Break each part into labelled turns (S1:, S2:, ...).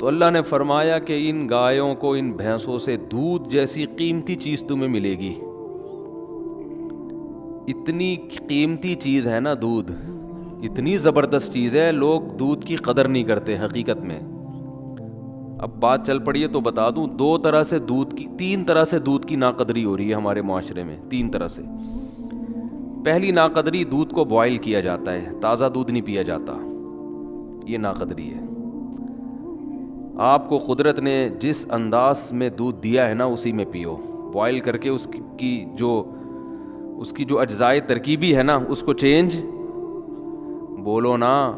S1: تو اللہ نے فرمایا کہ ان گایوں کو، ان بھینسوں سے دودھ جیسی قیمتی چیز تمہیں ملے گی. اتنی قیمتی چیز ہے نا دودھ، اتنی زبردست چیز ہے، لوگ دودھ کی قدر نہیں کرتے حقیقت میں. اب بات چل پڑی ہے تو بتا دوں، تین طرح سے دودھ کی ناقدری ہو رہی ہے ہمارے معاشرے میں. 3 طرح سے. پہلی ناقدری، دودھ کو بوائل کیا جاتا ہے، تازہ دودھ نہیں پیا جاتا. یہ ناقدری ہے. آپ کو قدرت نے جس انداز میں دودھ دیا ہے نا اسی میں پیو. بوائل کر کے اس کی جو اجزائے ترکیبی ہے نا اس کو چینج بولو نا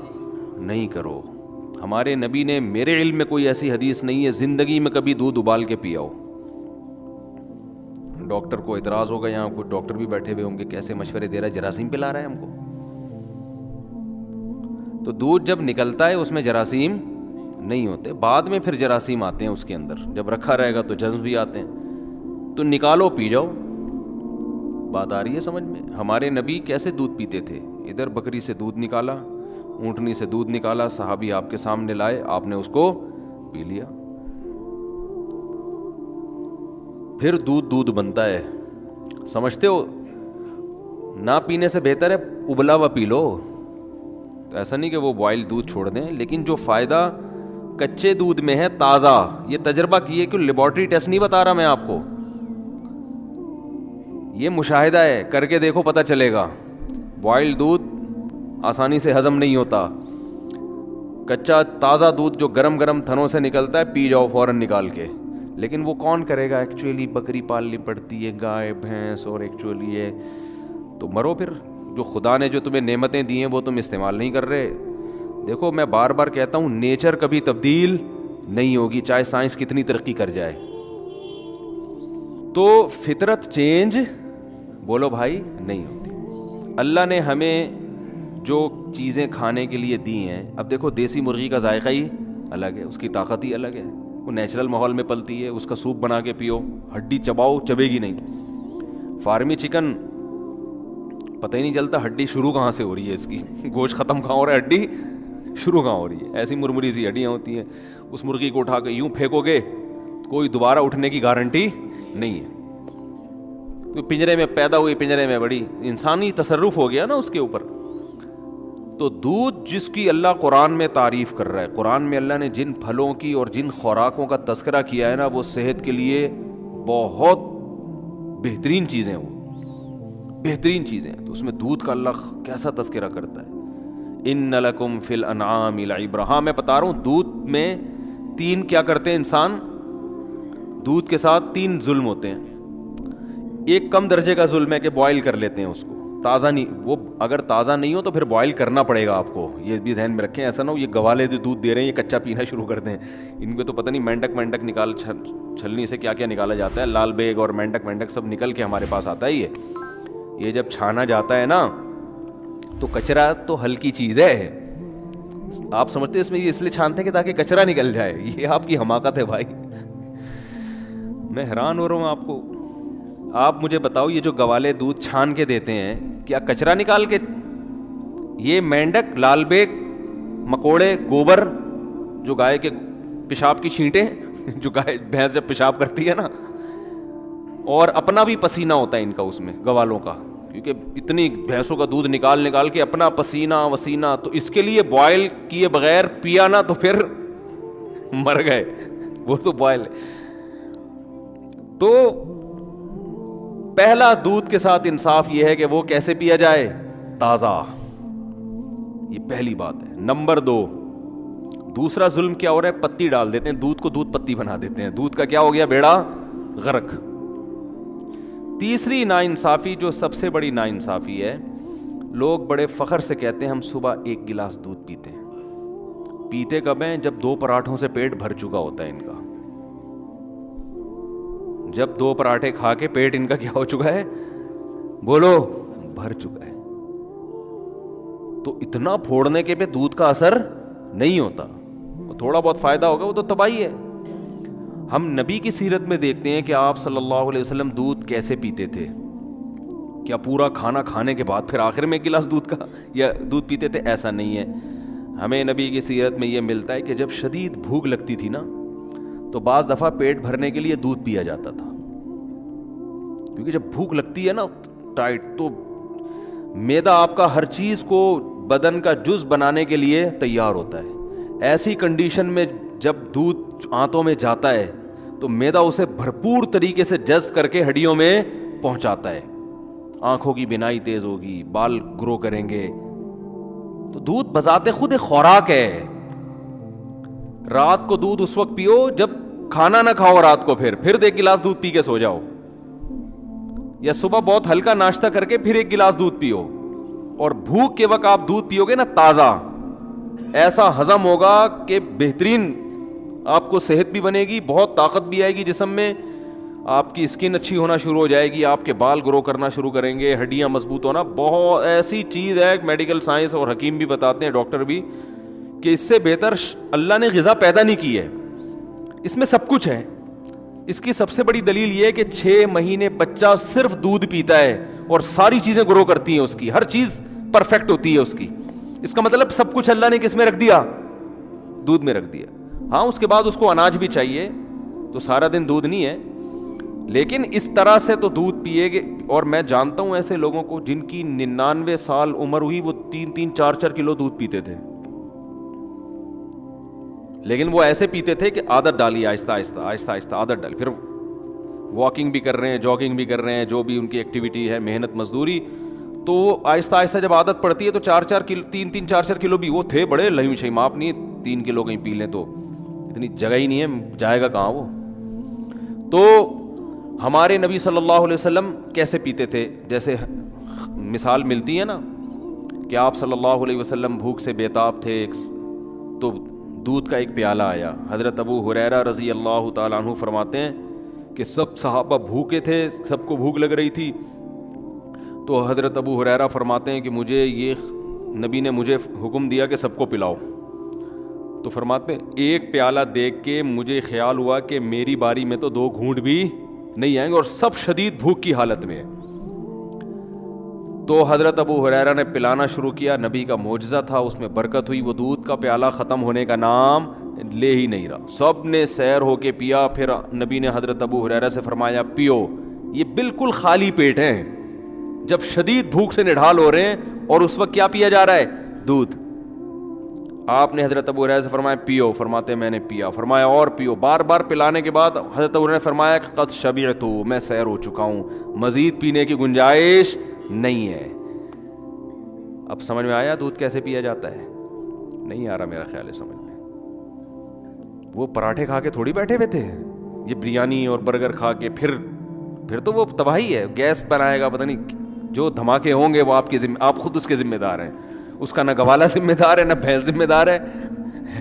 S1: نہیں کرو. ہمارے نبی نے، میرے علم میں کوئی ایسی حدیث نہیں ہے زندگی میں کبھی دودھ ابال کے پیا ہو. ڈاکٹر کو اعتراض ہوگا، یہاں کوئی ڈاکٹر بھی بیٹھے ہوئے ہوں گے، کیسے مشورے دے رہا ہے، جراثیم پلا رہا ہے ہم کو. تو دودھ جب نکلتا ہے اس میں جراثیم نہیں ہوتے، بعد میں پھر جراثیم آتے ہیں اس کے اندر. جب رکھا رہے گا تو جرم بھی آتے ہیں. تو نکالو پی جاؤ. بات آ رہی ہے سمجھ میں؟ ہمارے نبی کیسے دودھ پیتے تھے؟ ادھر بکری سے دودھ نکالا، اونٹنی سے دودھ نکالا، صحابی آپ کے سامنے لائے، آپ نے اس کو پی لیا. پھر دودھ بنتا ہے. سمجھتے ہو؟ نہ پینے سے بہتر ہے ابلا ہوا پی لو. تو ایسا نہیں کہ وہ بوائل دودھ چھوڑ دیں، لیکن جو فائدہ کچے دودھ میں ہے تازہ، یہ تجربہ کیے کہ لیبارٹری ٹیسٹ نہیں بتا رہا میں آپ کو، یہ مشاہدہ ہے، کر کے دیکھو پتہ چلے گا. بوائل دودھ آسانی سے ہضم نہیں ہوتا. کچا تازہ دودھ جو گرم گرم تھنوں سے نکلتا ہے پی جاؤ فوراً نکال کے. لیکن وہ کون کرے گا؟ ایکچولی بکری پالنی پڑتی ہے، گائے بھینس، اور ایکچولی ہے تو مرو پھر. جو خدا نے جو تمہیں نعمتیں دی ہیں وہ تم استعمال نہیں کر رہے. دیکھو میں بار بار کہتا ہوں، نیچر کبھی تبدیل نہیں ہوگی چاہے سائنس کتنی ترقی کر جائے. تو فطرت چینج بولو بھائی نہیں ہوتی. اللہ نے ہمیں جو چیزیں کھانے کے لیے دی ہیں، اب دیکھو دیسی مرغی کا ذائقہ ہی الگ ہے، اس کی طاقت ہی الگ ہے. وہ نیچرل ماحول میں پلتی ہے، اس کا سوپ بنا کے پیو، ہڈی چباؤ چبے گی نہیں. فارمی چکن پتہ ہی نہیں چلتا ہڈی شروع کہاں سے ہو رہی ہے، اس کی گوشت ختم کہاں ہو رہا ہے، ہڈی شروع کہاں ہو رہی ہے. ایسی مرمری سی ہڈیاں ہوتی ہیں. اس مرغی کو اٹھا کے یوں پھینکو گے کوئی دوبارہ اٹھنے کی گارنٹی نہیں ہے. تو پنجرے میں پیدا ہوئی، پنجرے میں بڑی، انسانی تصرف ہو گیا نا اس کے اوپر. تو دودھ جس کی اللہ قرآن میں تعریف کر رہا ہے، قرآن میں اللہ نے جن پھلوں کی اور جن خوراکوں کا تذکرہ کیا ہے نا وہ صحت کے لیے بہت بہترین چیزیں، وہ بہترین چیزیں ہیں. تو اس میں دودھ کا اللہ کیسا تذکرہ کرتا ہے. ان لکم فی الانعام لعبرہ. ہاں میں بتا رہا ہوں دودھ میں 3 کیا کرتے ہیں انسان، دودھ کے ساتھ 3 ظلم ہوتے ہیں. ایک کم درجے کا ظلم ہے کہ بوائل کر لیتے ہیں اس کو، تازہ نہیں. وہ اگر تازہ نہیں ہو تو پھر بوائل کرنا پڑے گا آپ کو، یہ بھی ذہن میں رکھیں. ایسا نہ ہو یہ گوالے جو دودھ دے رہے ہیں یہ کچا پینا شروع کر دیں. ان کو تو پتہ نہیں مینڈک نکال چھلنی سے کیا کیا نکالا جاتا ہے، لال بیگ اور مینڈک سب نکل کے ہمارے پاس آتا ہے. یہ جب چھانا جاتا ہے نا تو کچرا تو ہلکی چیز ہے، آپ سمجھتے اس میں یہ اس لیے چھانتے ہیں کہ تاکہ کچرا نکل جائے. یہ آپ کی حماقت ہے بھائی. میں حیران ہو رہا ہوں آپ کو. آپ مجھے بتاؤ یہ جو گوالے دودھ چھان کے دیتے ہیں کیا کچرا نکال کے؟ یہ مینڈک، لال بیگ، مکوڑے، گوبر، جو گائے کے پیشاب کی چھینٹیں جو گائے بھینس جب پیشاب کرتی ہے نا، اور اپنا بھی پسینہ ہوتا ہے ان کا اس میں گوالوں کا، کیونکہ اتنی بھینسوں کا دودھ نکال کے اپنا پسینہ وسینہ. تو اس کے لیے بوائل کیے بغیر پیا نا تو پھر مر گئے. وہ تو بوائل. تو پہلا دودھ کے ساتھ انصاف یہ ہے کہ وہ کیسے پیا جائے؟ تازہ. یہ پہلی بات ہے. نمبر 2، دوسرا ظلم کیا ہو رہا ہے؟ پتی ڈال دیتے ہیں دودھ کو، دودھ پتی بنا دیتے ہیں. دودھ کا کیا ہو گیا؟ بیڑا غرق. تیسری ناانصافی جو سب سے بڑی ناانصافی ہے، لوگ بڑے فخر سے کہتے ہیں ہم صبح 1 گلاس دودھ پیتے ہیں. پیتے کب ہیں؟ جب 2 پراٹھوں سے پیٹ بھر چکا ہوتا ہے ان کا. جب 2 پراٹھے کھا کے پیٹ ان کا کیا ہو چکا ہے؟ بولو، بھر چکا ہے. تو اتنا پھوڑنے کے پہ دودھ کا اثر نہیں ہوتا. تھوڑا بہت فائدہ ہوگا وہ تو تباہی ہے. ہم نبی کی سیرت میں دیکھتے ہیں کہ آپ صلی اللہ علیہ وسلم دودھ کیسے پیتے تھے. کیا پورا کھانا کھانے کے بعد پھر آخر میں 1 گلاس دودھ کا یا دودھ پیتے تھے؟ ایسا نہیں ہے. ہمیں نبی کی سیرت میں یہ ملتا ہے کہ جب شدید بھوک لگتی تھی نا تو بعض دفعہ پیٹ بھرنے کے لیے دودھ پیا جاتا تھا، کیونکہ جب بھوک لگتی ہے نا ٹائٹ تو معدہ آپ کا ہر چیز کو بدن کا جز بنانے کے لیے تیار ہوتا ہے۔ ایسی کنڈیشن میں جب دودھ آنتوں میں جاتا ہے تو معدہ اسے بھرپور طریقے سے جذب کر کے ہڈیوں میں پہنچاتا ہے، آنکھوں کی بینائی تیز ہوگی، بال گرو کریں گے۔ تو دودھ بذات خود ایک خوراک ہے۔ رات کو دودھ اس وقت پیو جب کھانا نہ کھاؤ، رات کو پھر ایک گلاس دودھ پی کے سو جاؤ، یا صبح بہت ہلکا ناشتہ کر کے پھر ایک گلاس دودھ پیو، اور بھوک کے وقت آپ دودھ پیو گے نا تازہ، ایسا ہضم ہوگا کہ بہترین آپ کو صحت بھی بنے گی، بہت طاقت بھی آئے گی جسم میں، آپ کی اسکن اچھی ہونا شروع ہو جائے گی، آپ کے بال گرو کرنا شروع کریں گے، ہڈیاں مضبوط ہونا۔ بہت ایسی چیز ہے، میڈیکل سائنس اور حکیم بھی بتاتے ہیں، ڈاکٹر بھی، کہ اس سے بہتر اللہ نے غذا پیدا نہیں کی ہے۔ اس میں سب کچھ ہے۔ اس کی سب سے بڑی دلیل یہ ہے کہ 6 مہینے بچہ صرف دودھ پیتا ہے اور ساری چیزیں گرو کرتی ہیں، اس کی ہر چیز پرفیکٹ ہوتی ہے اس کی۔ اس کا مطلب سب کچھ اللہ نے کس میں رکھ دیا؟ دودھ میں رکھ دیا۔ ہاں اس کے بعد اس کو اناج بھی چاہیے، تو سارا دن دودھ نہیں ہے، لیکن اس طرح سے تو دودھ پیے گے۔ اور میں جانتا ہوں ایسے لوگوں کو جن کی 99 سال عمر ہوئی، وہ 3-3 4-4 کلو دودھ پیتے تھے، لیکن وہ ایسے پیتے تھے کہ عادت ڈالی، آہستہ آہستہ آہستہ آہستہ عادت ڈالی، پھر واکنگ بھی کر رہے ہیں، جاگنگ بھی کر رہے ہیں، جو بھی ان کی ایکٹیویٹی ہے، محنت مزدوری، تو آہستہ آہستہ جب عادت پڑتی ہے تو 3-3 4-4 کلو بھی، وہ تھے بڑے لہیم شہیم، آپ نہیں 3 کلو کہیں پی لیں تو اتنی جگہ ہی نہیں ہے، جائے گا کہاں وہ۔ تو ہمارے نبی صلی اللہ علیہ وسلم کیسے پیتے تھے؟ جیسے مثال ملتی ہے نا کہ آپ صلی اللہ علیہ وسلم بھوک سے بیتاب تھے، تو دودھ کا ایک پیالہ آیا۔ حضرت ابو ہریرہ رضی اللہ تعالیٰ عنہ فرماتے ہیں کہ سب صحابہ بھوکے تھے، سب کو بھوک لگ رہی تھی، تو حضرت ابو ہریرہ فرماتے ہیں کہ نبی نے مجھے حکم دیا کہ سب کو پلاؤ۔ تو فرماتے ہیں ایک پیالہ دیکھ کے مجھے خیال ہوا کہ میری باری میں تو 2 گھونٹ بھی نہیں آئیں گے، اور سب شدید بھوک کی حالت میں۔ تو حضرت ابو ہریرہ نے پلانا شروع کیا، نبی کا معجزہ تھا، اس میں برکت ہوئی، وہ دودھ کا پیالہ ختم ہونے کا نام لے ہی نہیں رہا، سب نے سیر ہو کے پیا۔ پھر نبی نے حضرت ابو ہریرہ سے فرمایا پیو، یہ بالکل خالی پیٹ ہیں، جب شدید بھوک سے نڈھال ہو رہے ہیں، اور اس وقت کیا پیا جا رہا ہے؟ دودھ۔ آپ نے حضرت ابو ہریرہ سے فرمایا پیو، فرماتے میں نے پیا، فرمایا اور پیو، بار بار پلانے کے بعد حضرت ابو ہریرہ نے فرمایا کہ قد شبعت، میں سیر ہو چکا ہوں، مزید پینے کی گنجائش نہیں ہے۔ اب سمجھ میں آیا دودھ کیسے پیا جاتا ہے؟ نہیں آ رہا میرا خیال ہے سمجھ میں۔ وہ پراٹھے کھا کے تھوڑی بیٹھے ہوئے تھے، یہ بریانی اور برگر کھا کے پھر تو وہ تباہی ہے، گیس بنائے گا، پتہ نہیں جو دھماکے ہوں گے وہ آپ خود اس کے ذمہ دار ہیں، اس کا نہ گوالا ذمہ دار ہے نہ بھینس ذمہ دار ہے۔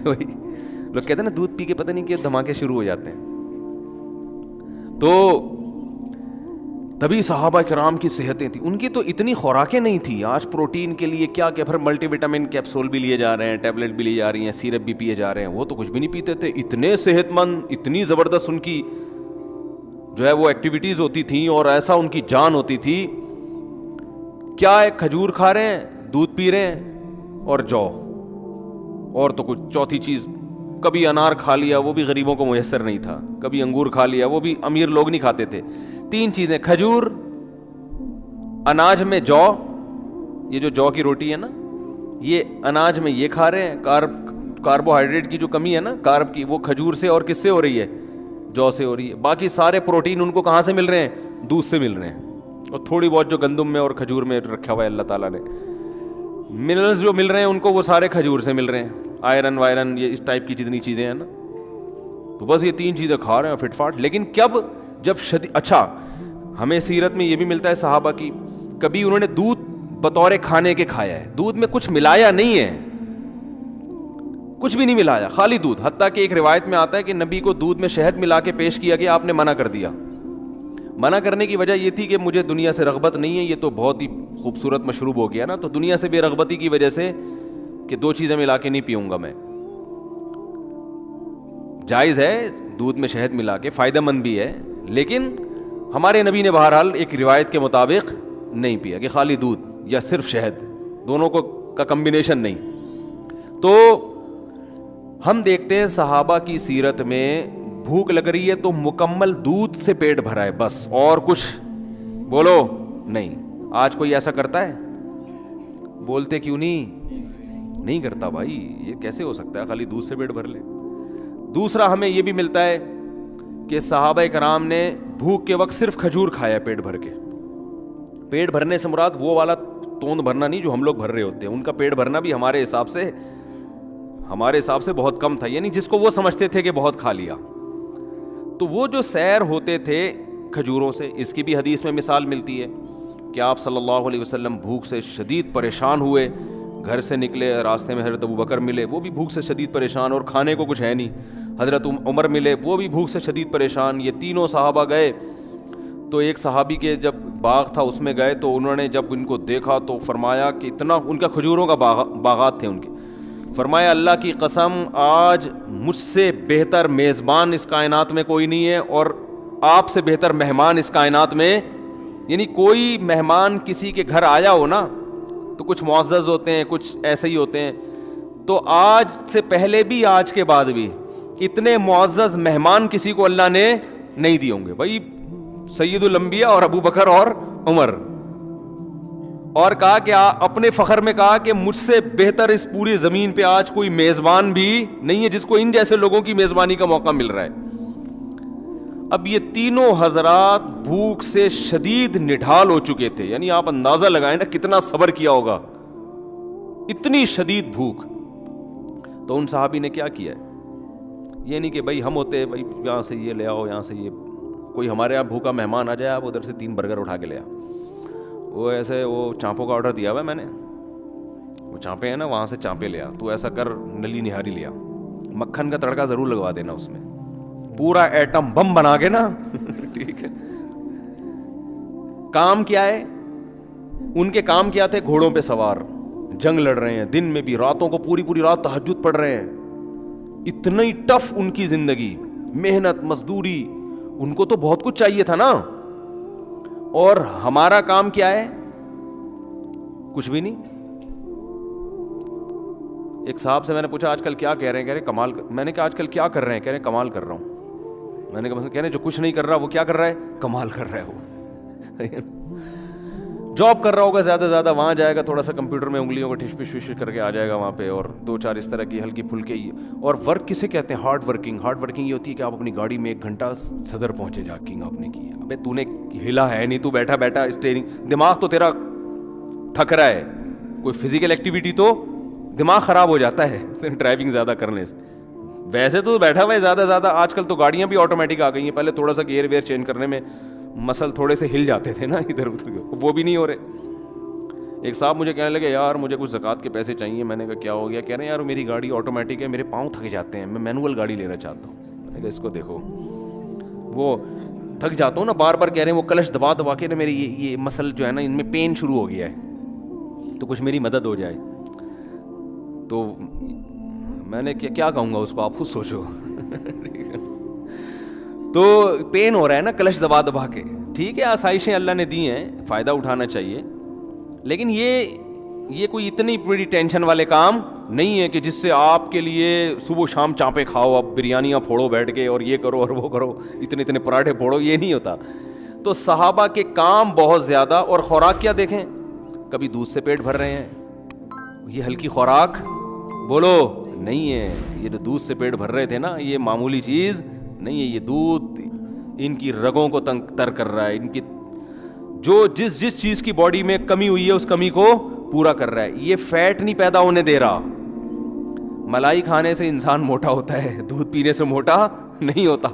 S1: وہی لوگ کہتے ہیں نا دودھ پی کے پتہ نہیں کہ دھماکے شروع ہو جاتے ہیں۔ تو تبھی صحابہ کرام کی صحتیں تھیں، ان کی تو اتنی خوراکیں نہیں تھیں۔ آج پروٹین کے لیے کیا پھر ملٹی وٹامن کیپسول بھی لیے جا رہے ہیں، ٹیبلٹ بھی لی جا رہی ہیں، سیرپ بھی پیے جا رہے ہیں، وہ تو کچھ بھی نہیں پیتے تھے، اتنے صحت مند، اتنی زبردست ان کی جو ہے وہ ایکٹیویٹیز ہوتی تھیں، اور ایسا ان کی جان ہوتی تھی۔ کیا ہے؟ کھجور کھا رہے ہیں، دودھ پی رہے ہیں اور جو، اور تو کچھ چوتھی چیز، کبھی انار کھا لیا، وہ بھی غریبوں کو میسر نہیں تھا، کبھی انگور کھا لیا، وہ بھی امیر لوگ نہیں کھاتے تھے۔ 3 چیزیں، کھجور، اناج میں جو، یہ جو جو کی روٹی ہے نا، یہ اناج میں یہ کھا رہے ہیں، کاربوہائیڈریٹ کی جو کمی ہے نا، کارب کی، وہ کھجور سے اور کس سے ہو رہی ہے؟ جو سے ہو رہی ہے۔ باقی سارے پروٹین ان کو کہاں سے مل رہے ہیں؟ دودھ سے مل رہے ہیں، اور تھوڑی بہت جو گندم میں اور کھجور میں رکھا ہوا ہے اللہ تعالیٰ نے، منرلز جو مل رہے ہیں ان کو وہ سارے کھجور سے مل رہے ہیں، آئرن وائرن، یہ اس ٹائپ کی جتنی چیزیں ہیں نا، تو بس یہ 3 چیزیں کھا رہے ہیں فٹ فاٹ۔ لیکن جب اچھا، ہمیں سیرت میں یہ بھی ملتا ہے صحابہ کی، کبھی انہوں نے دودھ بطور کھانے کے کھایا ہے، دودھ میں کچھ ملایا نہیں ہے، کچھ بھی نہیں ملایا، خالی دودھ۔ حتیٰ کہ ایک روایت میں آتا ہے کہ نبی کو دودھ میں شہد ملا کے پیش کیا گیا، آپ نے منع کر دیا۔ منع کرنے کی وجہ یہ تھی کہ مجھے دنیا سے رغبت نہیں ہے، یہ تو بہت ہی خوبصورت مشروب ہو گیا نا، تو دنیا سے بے رغبتی کی وجہ سے کہ 2 چیزیں ملا کے نہیں پیوں گا میں۔ جائز ہے دودھ میں شہد ملا کے، فائدہ مند بھی ہے، لیکن ہمارے نبی نے بہرحال ایک روایت کے مطابق نہیں پیا کہ خالی دودھ یا صرف شہد، دونوں کا کمبینیشن نہیں۔ تو ہم دیکھتے ہیں صحابہ کی سیرت میں بھوک لگ رہی ہے تو مکمل دودھ سے پیٹ بھرا ہے بس، اور کچھ بولو نہیں. آج کوئی ایسا کرتا ہے؟ بولتے کیوں نہیں کرتا بھائی، یہ کیسے ہو سکتا ہے خالی دودھ سے پیٹ بھر لے. دوسرا ہمیں یہ بھی ملتا ہے کہ صحابہ کرام نے بھوک کے وقت صرف کھجور کھایا پیٹ بھر کے. پیٹ بھرنے سے مراد وہ والا توند بھرنا نہیں جو ہم لوگ بھر رہے ہوتے ہیں. ان کا پیٹ بھرنا بھی ہمارے حساب سے بہت کم تھا، یعنی جس کو وہ سمجھتے تھے کہ بہت کھا لیا. تو وہ جو سیر ہوتے تھے کھجوروں سے، اس کی بھی حدیث میں مثال ملتی ہے کہ آپ صلی اللہ علیہ وسلم بھوک سے شدید پریشان ہوئے، گھر سے نکلے، راستے میں حضرت ابوبکر ملے، وہ بھی بھوک سے شدید پریشان اور کھانے کو کچھ ہے نہیں. حضرت عمر ملے، وہ بھی بھوک سے شدید پریشان. یہ تینوں صحابہ گئے تو ایک صحابی کے جب باغ تھا اس میں گئے تو انہوں نے جب ان کو دیکھا تو فرمایا کہ اتنا، ان کا کھجوروں کا باغات تھے ان کے، فرمایا اللہ کی قسم آج مجھ سے بہتر میزبان اس کائنات میں کوئی نہیں ہے، اور آپ سے بہتر مہمان اس کائنات میں، یعنی کوئی مہمان کسی کے گھر آیا ہو نا تو کچھ معزز ہوتے ہیں، کچھ ایسے ہی ہوتے ہیں. تو آج سے پہلے بھی آج کے بعد بھی اتنے معزز مہمان کسی کو اللہ نے نہیں دیے ہوں گے. بھائی سید الانبیاء اور ابو بکر اور عمر، اور کہا کہ اپنے فخر میں کہا کہ مجھ سے بہتر اس پوری زمین پہ آج کوئی میزبان بھی نہیں ہے جس کو ان جیسے لوگوں کی میزبانی کا موقع مل رہا ہے. اب یہ تینوں حضرات بھوک سے شدید نڈھال ہو چکے تھے، یعنی آپ اندازہ لگائیں نا کتنا صبر کیا ہوگا، اتنی شدید بھوک. تو ان صحابی نے کیا کیا ہے، یہ نہیں کہ بھائی ہم ہوتے بھائی یہاں سے یہ لے آؤ، یہاں سے یہ، کوئی ہمارے یہاں بھوکا مہمان آ جائے آپ ادھر سے 3 برگر اٹھا کے لے آ. وہ ایسے وہ چانپوں کا آرڈر دیا ہوا ہے میں نے، وہ چانپے ہیں نا وہاں سے چانپے لے آ، تو ایسا کر نلی نہاری لے آ، مکھن کا تڑکا ضرور لگوا دینا اس میں، پورا ایٹم بم بنا کے نا ٹھیک ہے. کام کیا ہے ان کے؟ کام کیا تھے؟ گھوڑوں پہ سوار، جنگ لڑ رہے ہیں، دن میں بھی، راتوں کو پوری رات تہجد پڑھ رہے ہیں. اتنی ٹف ان کی زندگی، محنت، مزدوری، ان کو تو بہت کچھ چاہیے تھا نا. اور ہمارا کام کیا ہے؟ کچھ بھی نہیں. ایک صاحب سے میں نے پوچھا آج کل کیا کہہ رہے ہیں؟ کہہ رہے کمال میں نے کہا آج کل کیا کر رہے ہیں؟ کہہ رہے کمال کر رہا ہوں. میں نے کہا کہہ رہے جو کچھ نہیں کر رہا وہ کیا کر رہا ہے؟ کمال کر رہا ہے. وہ جاب کر رہا ہوگا زیادہ سے زیادہ، وہاں جائے گا تھوڑا سا کمپیوٹر میں انگلیوں کو ٹھش پش کر کے آ جائے گا وہاں پہ، اور 2-4 اس طرح کی ہلکی پھلکے. اور ورک کسے کہتے ہیں؟ ہارڈ ورکنگ یہ ہوتی ہے کہ آپ اپنی گاڑی میں 1 گھنٹہ صدر پہنچے جا کنگ آپ نے کی ہے. ابے تو نے ہلا ہے نہیں، تو بیٹھا اسٹیئرنگ، دماغ تو تیرا تھک رہا ہے، کوئی فزیکل ایکٹیویٹی تو دماغ خراب ہو جاتا ہے ڈرائیونگ زیادہ کرنے سے. ویسے تو بیٹھا ہوا ہے زیادہ سے زیادہ. آج کل تو گاڑیاں بھی آٹومیٹک آ گئی ہیں، پہلے تھوڑا سا گیئر ویئر چینج کرنے میں مسل تھوڑے سے ہل جاتے تھے نا ادھر ادھر کے، وہ بھی نہیں ہو رہے. ایک صاحب مجھے کہنے لگے یار مجھے کچھ زکوٰۃ کے پیسے چاہیے. میں نے کہا کیا ہو گیا؟ کہہ رہے ہیں یار میری گاڑی آٹومیٹک ہے، میرے پاؤں تھک جاتے ہیں، میں مینول گاڑی لینا چاہتا ہوں. میں نے کہا اس کو دیکھو، وہ تھک جاتا ہوں نا بار بار، کہہ رہے ہیں وہ کلچ دبا کے نا میری یہ مسل جو ہے نا ان میں پین شروع ہو گیا ہے، تو کچھ میری مدد ہو جائے. تو میں نے کیا کہوں گا اس کو، آپ خود سوچو. تو پین ہو رہا ہے نا کلچ دبا کے. ٹھیک ہے آسائشیں اللہ نے دی ہیں، فائدہ اٹھانا چاہیے، لیکن یہ کوئی اتنی بڑی ٹینشن والے کام نہیں ہے کہ جس سے آپ کے لیے صبح شام چانپے کھاؤ، اب بریانیاں پھوڑو بیٹھ کے، اور یہ کرو اور وہ کرو، اتنے پراٹھے پھوڑو، یہ نہیں ہوتا. تو صحابہ کے کام بہت زیادہ، اور خوراک کیا دیکھیں، کبھی دودھ سے پیٹ بھر رہے ہیں، یہ ہلکی خوراک بولو نہیں ہے. یہ جو دودھ سے پیٹ بھر رہے تھے نا یہ معمولی چیز نہیں ہے. یہ دودھ ان کی رگوں کو تر کر رہا ہے، ان کی جو جس چیز کی باڈی میں کمی ہوئی ہے اس کمی کو پورا کر رہا ہے. یہ فیٹ نہیں پیدا ہونے دے رہا. ملائی کھانے سے انسان موٹا ہوتا ہے، دودھ پینے سے موٹا نہیں ہوتا.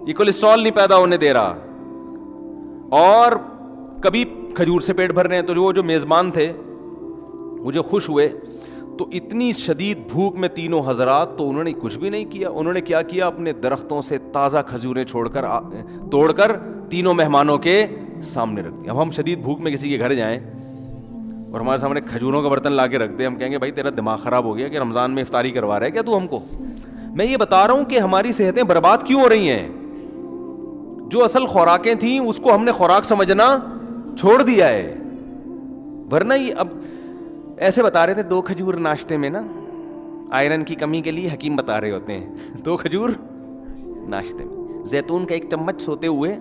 S1: یہ کولیسٹرول نہیں پیدا ہونے دے رہا. اور کبھی کھجور سے پیٹ بھر رہے ہیں. تو وہ جو میزبان تھے وہ جو خوش ہوئے، تو اتنی شدید بھوک میں تینوں حضرات، تو انہوں نے کچھ بھی نہیں کیا. انہوں نے کیا کیا؟ اپنے درختوں سے تازہ کھجوریں توڑ کر تینوں مہمانوں کے سامنے رکھ دیا. اب ہم شدید بھوک میں کسی کے گھر جائیں اور ہمارے سامنے کھجوروں کا برتن لا کے رکھ دیں، ہم کہیں گے بھائی تیرا دماغ خراب ہو گیا کہ رمضان میں افطاری کروا رہا ہے کیا تو ہم کو؟ میں یہ بتا رہا ہوں کہ ہماری صحتیں برباد کیوں ہو رہی ہیں. جو اصل خوراکیں تھیں اس کو ہم نے خوراک سمجھنا چھوڑ دیا ہے. ورنہ یہ اب ایسے بتا رہے تھے 2 کھجور ناشتے میں نا آئرن کی کمی کے لیے حکیم بتا رہے ہوتے ہیں 2 کھجور ناشتے میں, زیتون کا 1 چمچ سوتے ہوئے,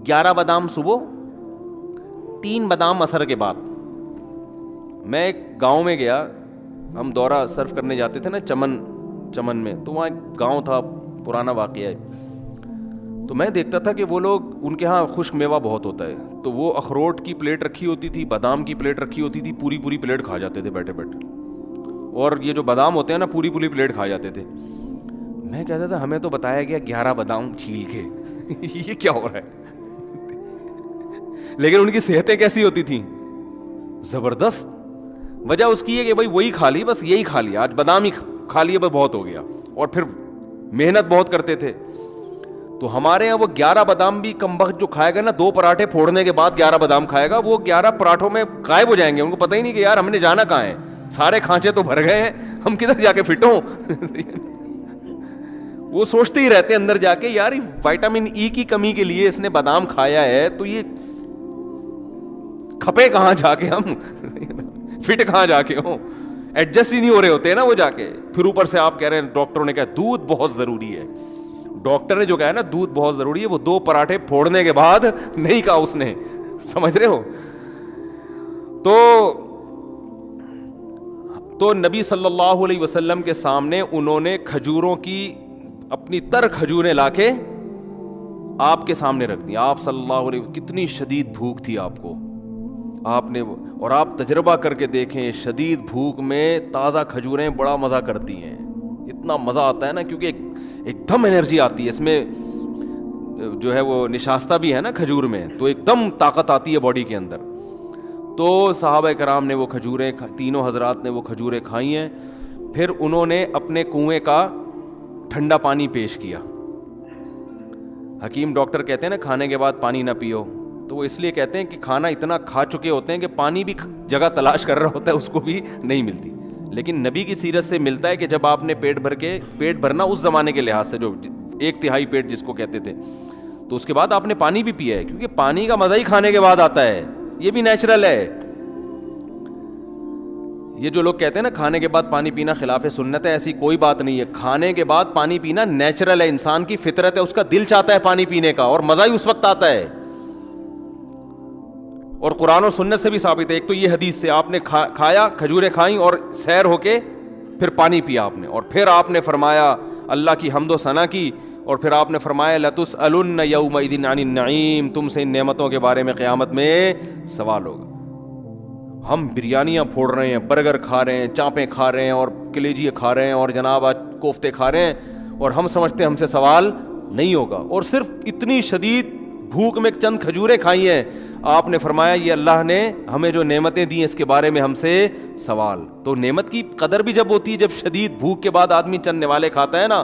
S1: 11 بادام صبح, 3 بادام عصر کے بعد. میں ایک گاؤں میں گیا, ہم دورہ سرف کرنے جاتے تھے نا چمن میں, تو وہاں ایک گاؤں تھا, پرانا واقعہ ہے. تو میں دیکھتا تھا کہ وہ لوگ, ان کے ہاں خشک میوہ بہت ہوتا ہے, تو وہ اخروٹ کی پلیٹ رکھی ہوتی تھی, بادام کی پلیٹ رکھی ہوتی تھی, پوری پلیٹ کھا جاتے تھے بیٹھے بیٹھے. اور یہ جو بادام ہوتے ہیں نا پوری پلیٹ کھا جاتے تھے. میں کہتا تھا ہمیں تو بتایا گیا 11 بادام چھیل کے یہ کیا ہو رہا ہے. لیکن ان کی صحتیں کیسی ہوتی تھیں, زبردست. وجہ اس کی ہے کہ بھائی وہی کھا لی, بس یہی کھا لیا, آج بادام ہی کھا لیا, بس بہت ہو گیا. اور پھر محنت بہت کرتے تھے. تو ہمارے یہاں وہ 11 بادام بھی کم وقت جو کھائے گا نا, 2 پراٹھے پھوڑنے کے بعد 11 بادام کھائے گا, وہ 11 پراٹھوں میں غائب ہو جائیں گے. ان کو پتہ ہی نہیں کہ یار ہم نے جانا کہاں ہے, سارے کھانچے تو بھر گئے ہیں, ہم کدھر جا کے فٹ ہوں. وہ سوچتے ہی رہتے ہیں اندر جا کے, یار وٹامن ای کی کمی کے لیے اس نے بادام کھایا ہے, تو یہ کھپے کہاں جا کے, ہم فٹ کہاں جا کے ہوں, ایڈجسٹ ہی نہیں ہو رہے ہوتے ہیں نا وہ جا کے. پھر اوپر سے آپ کہہ رہے ہیں ڈاکٹروں نے کہا دودھ بہت ضروری ہے. ڈاکٹر نے جو کہا ہے نا دودھ بہت ضروری ہے, وہ 2 پراٹھے پھوڑنے کے بعد نہیں کہا اس نے, سمجھ رہے ہو. تو نبی صلی اللہ علیہ وسلم کے سامنے انہوں نے کھجوروں کی, اپنی تر کھجوریں لا کے آپ کے سامنے رکھ دی. آپ صلی اللہ علیہ وسلم, کتنی شدید بھوک تھی آپ کو, آپ نے, اور آپ تجربہ کر کے دیکھیں, شدید بھوک میں تازہ کھجوریں بڑا مزہ کرتی ہیں. اتنا مزہ آتا ہے نا, کیونکہ ایک دم انرجی آتی ہے اس میں, جو ہے وہ نشاستہ بھی ہے نا کھجور میں, تو ایک دم طاقت آتی ہے باڈی کے اندر. تو صحابہ کرام نے وہ کھجوریں, تینوں حضرات نے وہ کھجوریں کھائی ہیں. پھر انہوں نے اپنے کنویں کا ٹھنڈا پانی پیش کیا. حکیم ڈاکٹر کہتے ہیں نا کھانے کے بعد پانی نہ پیو, تو وہ اس لیے کہتے ہیں کہ کھانا اتنا کھا چکے ہوتے ہیں کہ پانی بھی جگہ تلاش کر رہا ہوتا ہے, اس کو بھی نہیں ملتی. لیکن نبی کی سیرت سے ملتا ہے کہ جب آپ نے پیٹ بھرنا اس زمانے کے لحاظ سے, جو 1/3 پیٹ جس کو کہتے تھے, تو اس کے بعد آپ نے پانی بھی پیا ہے, کیونکہ پانی کا مزہ ہی کھانے کے بعد آتا ہے. یہ بھی نیچرل ہے. یہ جو لوگ کہتے ہیں نا کھانے کے بعد پانی پینا خلاف سنت ہے, ایسی کوئی بات نہیں ہے. کھانے کے بعد پانی پینا نیچرل ہے, انسان کی فطرت ہے, اس کا دل چاہتا ہے پانی پینے کا, اور مزہ ہی اس وقت آتا ہے. اور قرآن و سنت سے بھی ثابت ہے. ایک تو یہ حدیث سے, آپ نے کھایا, کھجوریں کھائیں اور سیر ہو کے پھر پانی پیا آپ نے, اور پھر آپ نے فرمایا اللہ کی حمد و ثنا کی, اور پھر آپ نے فرمایا لَتُسْأَلُنَّ يَوْمَئِذٍ عَنِ النَّعِيمِ, تم سے ان نعمتوں کے بارے میں قیامت میں سوال ہوگا. ہم بریانیاں پھوڑ رہے ہیں, برگر کھا رہے ہیں, چانپیں کھا رہے ہیں, اور کلیجی کھا رہے ہیں, اور جناب آج کوفتے کھا رہے ہیں, اور ہم سمجھتے ہیں ہم سے سوال نہیں ہوگا. اور صرف اتنی شدید بھوک میں چند کھجوریں کھائی ہیں, آپ نے فرمایا یہ اللہ نے ہمیں جو نعمتیں دی ہیں اس کے بارے میں ہم سے سوال. تو نعمت کی قدر بھی جب ہوتی ہے, جب شدید بھوک کے بعد آدمی چند نوالے کھاتا ہے نا,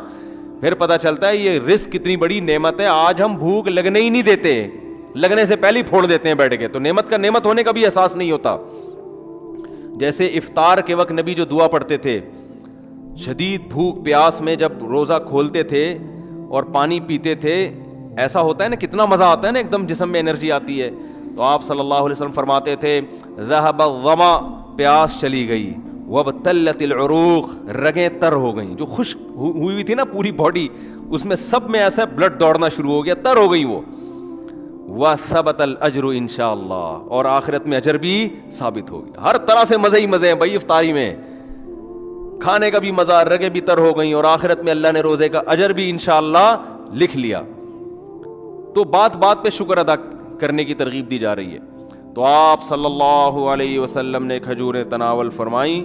S1: پھر پتہ چلتا ہے یہ رزق کتنی بڑی نعمت ہے. آج ہم بھوک لگنے ہی نہیں دیتے, لگنے سے پہلے ہی پھوڑ دیتے ہیں بیٹھ کے, تو نعمت کا نعمت ہونے کا بھی احساس نہیں ہوتا. جیسے افطار کے وقت نبی جو دعا پڑھتے تھے, شدید بھوک پیاس میں جب روزہ کھولتے تھے اور پانی پیتے تھے, ایسا ہوتا ہے نا, کتنا مزہ آتا ہے نا, ایک دم جسم میں انرجی آتی ہے. تو آپ صلی اللہ علیہ وسلم فرماتے تھے ذهب الظما, پیاس چلی گئی, وابتلت العروق, رگیں تر ہو گئیں, جو خشک ہوئی تھی نا پوری باڈی, اس میں سب میں ایسا بلڈ دوڑنا شروع ہو گیا, تر ہو گئی وہ. وثبت الاجر انشاءاللہ, اور آخرت میں اجر بھی ثابت ہو گیا. ہر طرح سے مزے ہی مزے ہیں بھائی افطاری میں, کھانے کا بھی مزہ, رگیں بھی تر ہو گئیں, اور آخرت میں اللہ نے روزے کا اجر بھی انشاءاللہ لکھ لیا. تو بات بات پہ شکر ادا کرنے کی ترغیب دی جا رہی ہے. تو آپ صلی اللہ علیہ وسلم نے کھجوریں تناول فرمائیں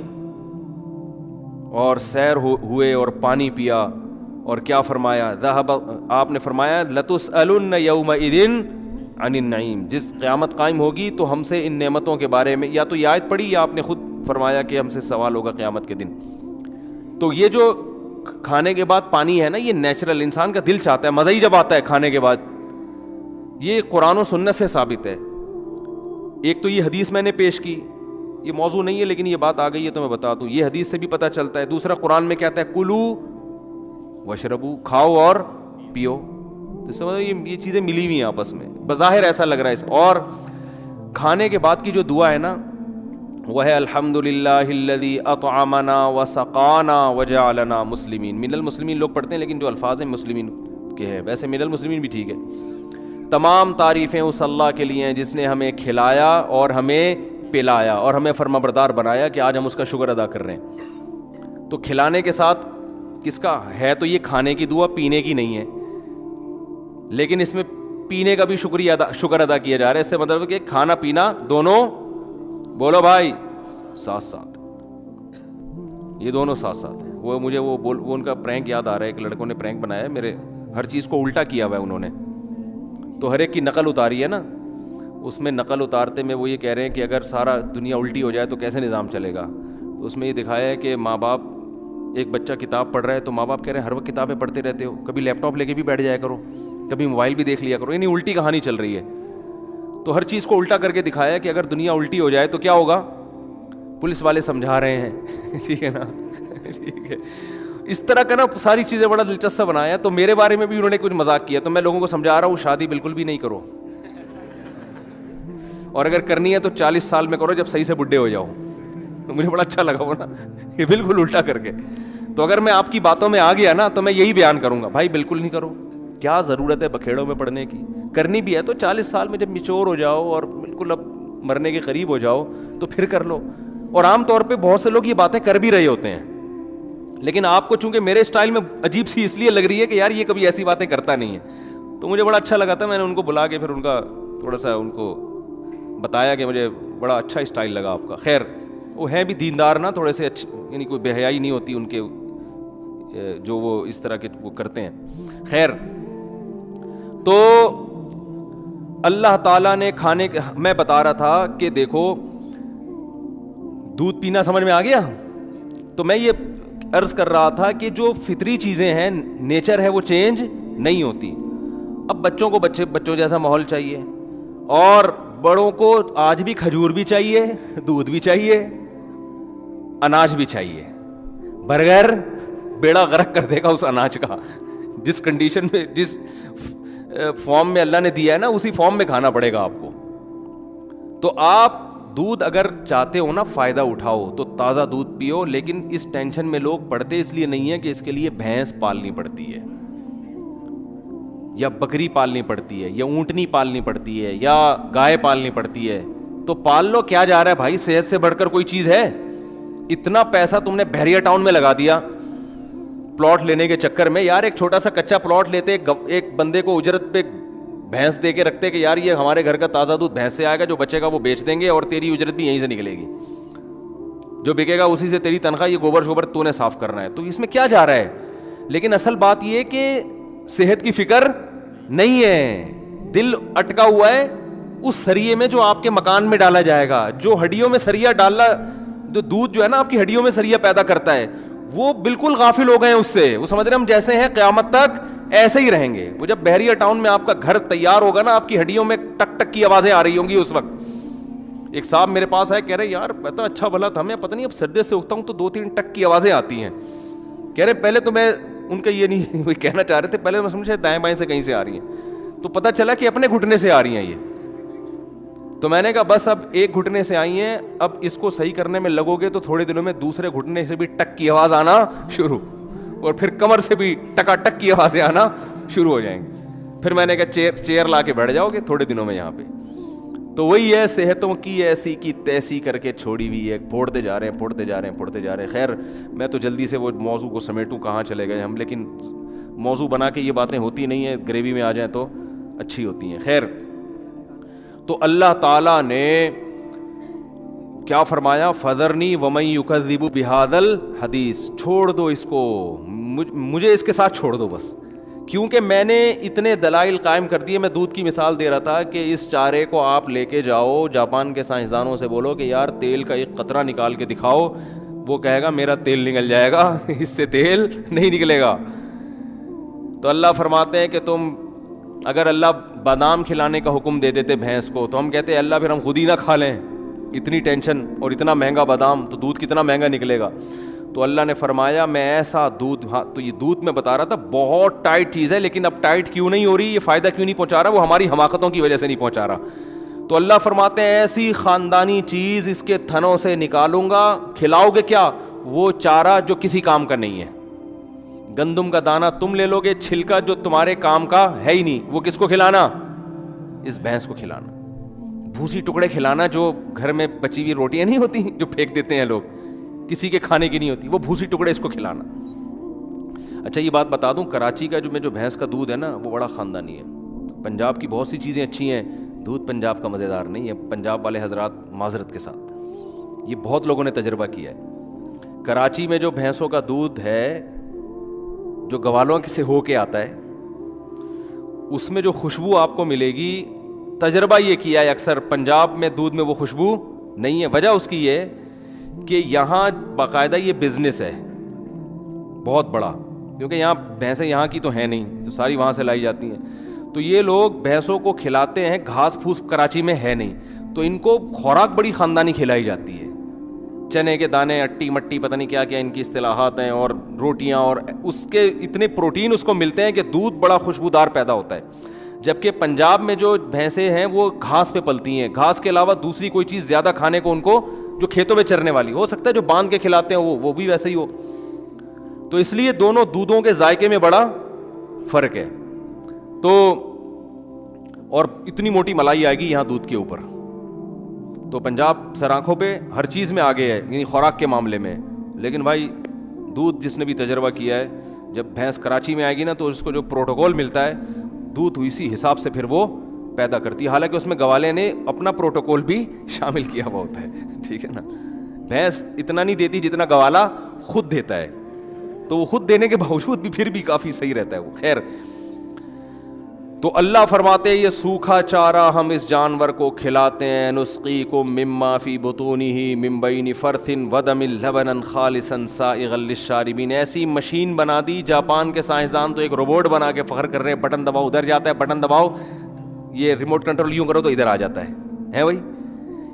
S1: اور سیر ہوئے اور پانی پیا, اور کیا فرمایا, آپ نے فرمایا لَتُسْأَلُنَّ يَوْمَئِذٍ عَنِ النَّعِيمِ, جس قیامت قائم ہوگی تو ہم سے ان نعمتوں کے بارے میں, یا تو یہ آیت پڑھی یا آپ نے خود فرمایا کہ ہم سے سوال ہوگا قیامت کے دن. تو یہ جو کھانے کے بعد پانی ہے نا, یہ نیچرل, انسان کا دل چاہتا ہے, مزہ ہی جب آتا ہے کھانے کے بعد. یہ قرآن و سنت سے ثابت ہے. ایک تو یہ حدیث میں نے پیش کی, یہ موضوع نہیں ہے لیکن یہ بات آ گئی ہے تو میں بتا دوں, یہ حدیث سے بھی پتہ چلتا ہے. دوسرا قرآن میں کہتا ہے کلو وشربو, کھاؤ اور پیو. تو سمجھو یہ چیزیں ملی ہوئی ہیں آپس میں, بظاہر ایسا لگ رہا ہے. اور کھانے کے بعد کی جو دعا ہے نا, وہ ہے الحمدللہ الذی اطعمنا وسقانا وجعلنا مسلمین. من المسلمین لوگ پڑھتے ہیں لیکن جو الفاظ ہیں مسلمین کے ہیں, ویسے من المسلمین بھی ٹھیک ہے. تمام تعریفیں اس اللہ کے لیے ہیں جس نے ہمیں کھلایا اور ہمیں پلایا اور ہمیں فرمانبردار بنایا کہ آج ہم اس کا شکر ادا کر رہے ہیں. تو کھلانے کے ساتھ کس کا ہے؟ تو یہ کھانے کی دعا, پینے کی نہیں ہے, لیکن اس میں پینے کا بھی شکر ادا کیا جا رہا ہے. اس سے مطلب ہے کہ کھانا پینا دونوں, بولو بھائی, ساتھ ساتھ, یہ دونوں ساتھ ساتھ ہیں. وہ مجھے وہ ان کا پرینک یاد آ رہا ہے, ایک لڑکوں نے پرینک بنایا ہے, میرے ہر چیز کو الٹا کیا ہوا ہے انہوں نے, تو ہر ایک کی نقل اتاری ہے نا. اس میں نقل اتارتے میں وہ یہ کہہ رہے ہیں کہ اگر سارا دنیا الٹی ہو جائے تو کیسے نظام چلے گا. تو اس میں یہ دکھایا ہے کہ ماں باپ, ایک بچہ کتاب پڑھ رہا ہے تو ماں باپ کہہ رہے ہیں ہر وقت کتابیں پڑھتے رہتے ہو, کبھی لیپ ٹاپ لے کے بھی بیٹھ جایا کرو, کبھی موبائل بھی دیکھ لیا کرو, یعنی الٹی کہانی چل رہی ہے. تو ہر چیز کو الٹا کر کے دکھایا کہ اگر دنیا الٹی ہو جائے تو کیا ہوگا. پولیس والے سمجھا رہے ہیں, ٹھیک ہے نا, ٹھیک ہے. اس طرح کا نا ساری چیزیں بڑا دلچسپ بنایا. تو میرے بارے میں بھی انہوں نے کچھ مذاق کیا, تو میں لوگوں کو سمجھا رہا ہوں شادی بالکل بھی نہیں کرو, اور اگر کرنی ہے تو 40 سال میں کرو جب صحیح سے بڈھے ہو جاؤ. مجھے بڑا اچھا لگا وہ نا, یہ بالکل الٹا کر کے. تو اگر میں آپ کی باتوں میں آ گیا نا تو میں یہی بیان کروں گا, بھائی بالکل نہیں کرو. کیا ضرورت ہے بکھیڑوں میں پڑھنے کی؟ کرنی بھی ہے تو 40 سال میں جب میچور ہو جاؤ اور بالکل اب مرنے کے قریب ہو جاؤ تو پھر کر لو. اور عام طور پہ بہت سے لوگ یہ باتیں کر بھی رہے ہوتے ہیں, لیکن آپ کو چونکہ میرے اسٹائل میں عجیب سی اس لیے لگ رہی ہے کہ یار یہ کبھی ایسی باتیں کرتا نہیں ہے. تو مجھے بڑا اچھا لگا تھا, میں نے ان کو بلا کے پھر ان کا تھوڑا سا ان کو بتایا کہ مجھے بڑا اچھا اسٹائل لگا آپ کا. خیر وہ ہیں بھی دیندار نا, تھوڑے سے اچھے, یعنی کوئی بے حیائی نہیں ہوتی ان کے جو وہ اس طرح کے وہ کرتے ہیں. خیر تو اللہ تعالیٰ نے کھانے کے, میں بتا رہا تھا کہ دیکھو دودھ پینا سمجھ میں آ گیا. تو میں یہ عرض کر رہا تھا کہ جو فطری چیزیں ہیں, نیچر ہے, وہ چینج نہیں ہوتی. اب بچوں کو بچوں جیسا ماحول چاہیے, اور بڑوں کو آج بھی کھجور بھی چاہیے, دودھ بھی چاہیے, اناج بھی چاہیے. برگر بیڑا غرق کر دے گا اس اناج کا, جس کنڈیشن میں, جس فارم میں اللہ نے دیا ہے نا, اسی فارم میں کھانا پڑے گا آپ کو. تو آپ دودھ اگر چاہتے ہو نا فائدہ اٹھاؤ تو تازہ دودھ پیو, لیکن اس ٹینشن میں لوگ پڑتے اس لیے نہیں ہے کہ اس کے لیے بھینس پالنی پڑتی ہے, یا بکری پالنی پڑتی ہے, یا اونٹنی پالنی پڑتی ہے, یا گائے پالنی پڑتی ہے. تو پال لو, کیا جا رہا ہے بھائی, صحت سے بڑھ کر کوئی چیز ہے؟ اتنا پیسہ تم نے بحریہ ٹاؤن میں لگا دیا پلاٹ لینے کے چکر میں. یار ایک چھوٹا سا کچا پلاٹ لیتے, ایک بندے کو اجرت پہ بھینس دے کے رکھتے کہ یار یہ ہمارے گھر کا تازہ دودھ بھینس سے آئے گا, جو بچے گا وہ بیچ دیں گے اور تیری اجرت بھی یہیں سے نکلے گی, جو بکے گا اسی سے تیری تنخواہ, یہ گوبر شوبر تو نے صاف کرنا ہے. تو اس میں کیا جا رہا ہے؟ لیکن اصل بات یہ کہ صحت کی فکر نہیں ہے, دل اٹکا ہوا ہے اس سریے میں جو آپ کے مکان میں ڈالا جائے گا. جو ہڈیوں میں سریا ڈالنا, جو دودھ جو ہے نا آپ کی ہڈیوں میں سریا پیدا کرتا ہے, وہ بالکل غافل ہو گئے ہیں اس سے. وہ سمجھ رہے ہم جیسے ہیں قیامت تک ایسے ہی رہیں گے. وہ جب بحریہ ٹاؤن میں آپ کا گھر تیار ہوگا نا, آپ کی ہڈیوں میں ٹک ٹک کی آوازیں آ رہی ہوں گی اس وقت. ایک صاحب میرے پاس آئے, کہہ رہے یار پتا اچھا بھلا تھا, میں پتہ نہیں اب سردے سے اٹھتا ہوں تو 2-3 ٹک کی آوازیں آتی ہیں. کہہ رہے پہلے تو میں ان کا یہ نہیں کوئی کہنا چاہ رہے تھے, پہلے میں سمجھا دائیں بائیں سے کہیں سے آ رہی ہیں, تو پتہ چلا کہ اپنے گھٹنے سے آ رہی ہیں یہ. تو میں نے کہا بس اب ایک گھٹنے سے آئی ہیں, اب اس کو صحیح کرنے میں لگو گے تو تھوڑے دنوں میں دوسرے گھٹنے سے بھی ٹک کی آواز آنا شروع, اور پھر کمر سے بھی ٹکا ٹک کی آوازیں آنا شروع ہو جائیں گے. پھر میں نے کہا چیئر لا کے بیٹھ جاؤ گے تھوڑے دنوں میں یہاں پہ. تو وہی ہے, صحتوں کی ایسی کی تیسی کر کے چھوڑی ہوئی ہے, پھوڑتے جا رہے ہیں. خیر میں تو جلدی سے وہ موضوع کو سمیٹوں, کہاں چلے گئے ہم, لیکن موضوع بنا کے یہ باتیں ہوتی نہیں ہیں, گریوی میں آ جائیں تو اچھی ہوتی ہیں. خیر تو اللہ تعالیٰ نے کیا فرمایا, فذرنی ومن یکذب بہذا الحدیث, چھوڑ دو اس کو, مجھے اس کے ساتھ چھوڑ دو بس, کیونکہ میں نے اتنے دلائل قائم کر دیے. میں دودھ کی مثال دے رہا تھا کہ اس چارے کو آپ لے کے جاؤ جاپان کے سائنسدانوں سے, بولو کہ یار تیل کا ایک قطرہ نکال کے دکھاؤ, وہ کہے گا میرا تیل نکل جائے گا, اس سے تیل نہیں نکلے گا. تو اللہ فرماتے ہیں کہ تم اگر اللہ بادام کھلانے کا حکم دے دیتے بھینس کو, تو ہم کہتے ہیں اللہ پھر ہم خود ہی نہ کھا لیں, اتنی ٹینشن اور اتنا مہنگا بادام, تو دودھ کتنا مہنگا نکلے گا. تو اللہ نے فرمایا میں ایسا دودھ, ہاں تو یہ دودھ میں بتا رہا تھا بہت ٹائٹ چیز ہے, لیکن اب ٹائٹ کیوں نہیں ہو رہی, یہ فائدہ کیوں نہیں پہنچا رہا, وہ ہماری حماقتوں کی وجہ سے نہیں پہنچا رہا. تو اللہ فرماتے ہیں ایسی خاندانی چیز اس کے تھنوں سے نکالوں گا. کھلاؤ گے کیا؟ وہ چارہ جو کسی کام کا نہیں ہے. گندم کا دانہ تم لے لو گے, چھلکا جو تمہارے کام کا ہے ہی نہیں, وہ کس کو کھلانا؟ اس بھینس کو کھلانا. بھوسی ٹکڑے کھلانا, جو گھر میں بچی ہوئی روٹیاں نہیں ہوتی جو پھینک دیتے ہیں لوگ, کسی کے کھانے کی نہیں ہوتی, وہ بھوسی ٹکڑے اس کو کھلانا. اچھا یہ بات بتا دوں, کراچی کا جو بھینس کا دودھ ہے نا وہ بڑا خاندانی ہے. پنجاب کی بہت سی چیزیں اچھی ہیں, دودھ پنجاب کا مزیدار نہیں ہے. پنجاب والے حضرات معذرت کے ساتھ, یہ بہت لوگوں نے تجربہ کیا ہے. کراچی میں جو بھینسوں کا دودھ ہے جو گوالوں سے ہو کے آتا ہے, اس میں جو خوشبو آپ کو ملے گی, تجربہ یہ کیا ہے اکثر, پنجاب میں دودھ میں وہ خوشبو نہیں ہے. وجہ اس کی یہ کہ یہاں باقاعدہ یہ بزنس ہے بہت بڑا, کیونکہ یہاں بھینسیں یہاں کی تو ہیں نہیں, تو ساری وہاں سے لائی جاتی ہیں. تو یہ لوگ بھینسوں کو کھلاتے ہیں, گھاس پھوس کراچی میں ہے نہیں, تو ان کو خوراک بڑی خاندانی کھلائی جاتی ہے. چنے کے دانے, اٹی مٹی, پتہ نہیں کیا کیا ان کی اصطلاحات ہیں, اور روٹیاں, اور اس کے اتنے پروٹین اس کو ملتے ہیں کہ دودھ بڑا خوشبودار پیدا ہوتا ہے. جبکہ پنجاب میں جو بھینسیں ہیں وہ گھاس پہ پلتی ہیں, گھاس کے علاوہ دوسری کوئی چیز زیادہ کھانے کو ان کو, جو کھیتوں میں چرنے والی ہو سکتا ہے, جو باندھ کے کھلاتے ہیں وہ بھی ویسے ہی ہو. تو اس لیے دونوں دودھوں کے ذائقے میں بڑا فرق ہے. تو اور اتنی موٹی ملائی آئے گی یہاں دودھ کے اوپر. تو پنجاب سر آنکھوں پہ ہر چیز میں آگے ہے, یعنی خوراک کے معاملے میں. لیکن بھائی دودھ جس نے بھی تجربہ کیا ہے, جب بھینس کراچی میں آئے گی نا تو اس کو جو پروٹوکول ملتا ہے, دودھ اسی حساب سے پھر وہ پیدا کرتی ہے. حالانکہ اس میں گوالے نے اپنا پروٹوکول بھی شامل کیا ہوا ہوتا ہے, ٹھیک ہے نا. بھینس اتنا نہیں دیتی جتنا گوالا خود دیتا ہے, تو وہ خود دینے کے باوجود بھی پھر بھی کافی صحیح رہتا ہے وہ. خیر, تو اللہ فرماتے ہیں یہ سوکھا چارہ ہم اس جانور کو کھلاتے ہیں. نسقیکم مما فی بطونہ من بین فرث ودم لبنا خالصا سائغا للشاربین. ایسی مشین بنا دی جاپان کے سائنسدان, تو ایک روبوٹ بنا کے فخر کر رہے ہیں, بٹن دباؤ ادھر جاتا ہے, بٹن دباؤ یہ ریموٹ کنٹرول یوں کرو تو ادھر آ جاتا ہے بھائی,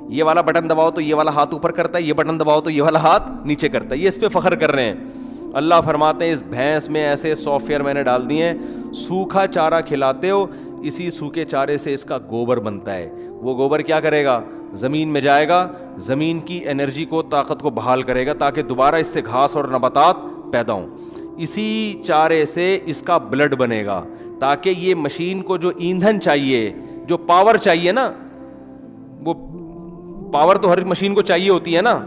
S1: یہ والا بٹن دباؤ تو یہ والا ہاتھ اوپر کرتا ہے, یہ بٹن دباؤ تو یہ والا ہاتھ نیچے کرتا ہے. یہ اس پہ فخر کر رہے ہیں. اللہ فرماتے ہیں اس بھینس میں ایسے سافٹ ویئر میں نے ڈال دیے ہیں, سوکھا چارہ کھلاتے ہو, اسی سوکھے چارے سے اس کا گوبر بنتا ہے. وہ گوبر کیا کرے گا؟ زمین میں جائے گا, زمین کی انرجی کو, طاقت کو بحال کرے گا تاکہ دوبارہ اس سے گھاس اور نباتات پیدا ہوں. اسی چارے سے اس کا بلڈ بنے گا تاکہ یہ مشین کو جو ایندھن چاہیے, جو پاور چاہیے نا, وہ پاور تو ہر مشین کو چاہیے ہوتی ہے نا,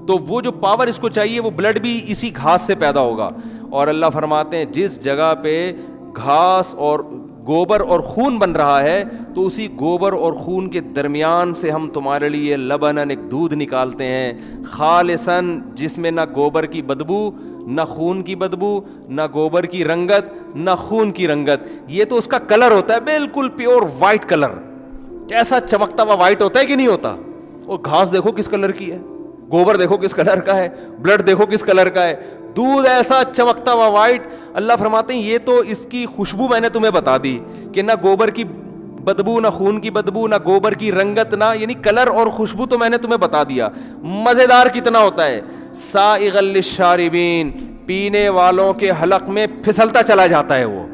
S1: تو وہ جو پاور اس کو چاہیے وہ بلڈ بھی اسی گھاس سے پیدا ہوگا. اور اللہ فرماتے ہیں جس جگہ پہ گھاس اور گوبر اور خون بن رہا ہے, تو اسی گوبر اور خون کے درمیان سے ہم تمہارے لیے لبنن ایک دودھ نکالتے ہیں, خالصاً, جس میں نہ گوبر کی بدبو, نہ خون کی بدبو, نہ گوبر کی رنگت, نہ خون کی رنگت. یہ تو اس کا کلر ہوتا ہے بالکل پیور وائٹ کلر, کیسا چمکتا ہوا وائٹ ہوتا ہے کہ نہیں ہوتا. اور گھاس دیکھو کس کلر کی ہے, گوبر دیکھو کس کلر کا ہے, بلڈ دیکھو کس کلر کا ہے, دودھ ایسا چمکتا ہوا وائٹ. اللہ فرماتے ہیں یہ تو اس کی خوشبو میں نے تمہیں بتا دی کہ نہ گوبر کی بدبو, نہ خون کی بدبو, نہ گوبر کی رنگت, نہ, یعنی کلر اور خوشبو تو میں نے تمہیں بتا دیا. مزیدار کتنا ہوتا ہے, سائغا للشاربین, پینے والوں کے حلق میں پھسلتا چلا جاتا ہے وہ.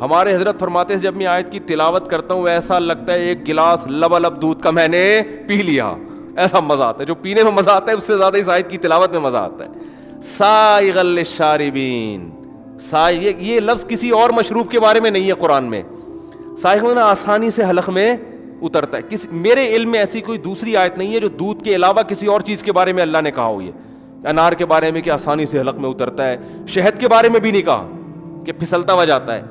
S1: ہمارے حضرت فرماتے ہیں جب میں آیت کی تلاوت کرتا ہوں ایسا لگتا ہے ایک گلاس لبالب دودھ کا میں نے پی لیا, ایسا مزہ آتا ہے. جو پینے میں مزہ آتا ہے اس سے زیادہ اس آیت کی تلاوت میں مزہ آتا ہے. سائغا للشاربین, یہ لفظ کسی اور مشروب کے بارے میں نہیں ہے قرآن میں. سائغ نا آسانی سے حلق میں اترتا ہے. میرے علم میں ایسی کوئی دوسری آیت نہیں ہے جو دودھ کے علاوہ کسی اور چیز کے بارے میں اللہ نے کہا ہو. یہ انار کے بارے میں کہ آسانی سے حلق میں اترتا ہے, شہد کے بارے میں بھی نہیں کہا کہ پھسلتا ہوا جاتا ہے.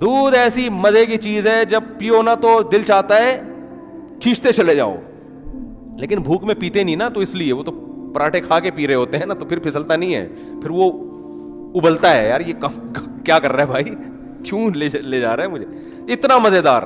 S1: دودھ ایسی مزے کی چیز ہے, جب پیو نا تو دل چاہتا ہے کھینچتے چلے جاؤ, لیکن بھوک میں پیتے نہیں نا, تو اس لیے وہ تو پراٹھے کھا کے پی رہے ہوتے ہیں نا, تو پھر پھسلتا نہیں ہے, پھر وہ ابلتا ہے. یار یہ کیا کر رہا ہے بھائی, کیوں لے جا رہا ہے مجھے, اتنا مزیدار.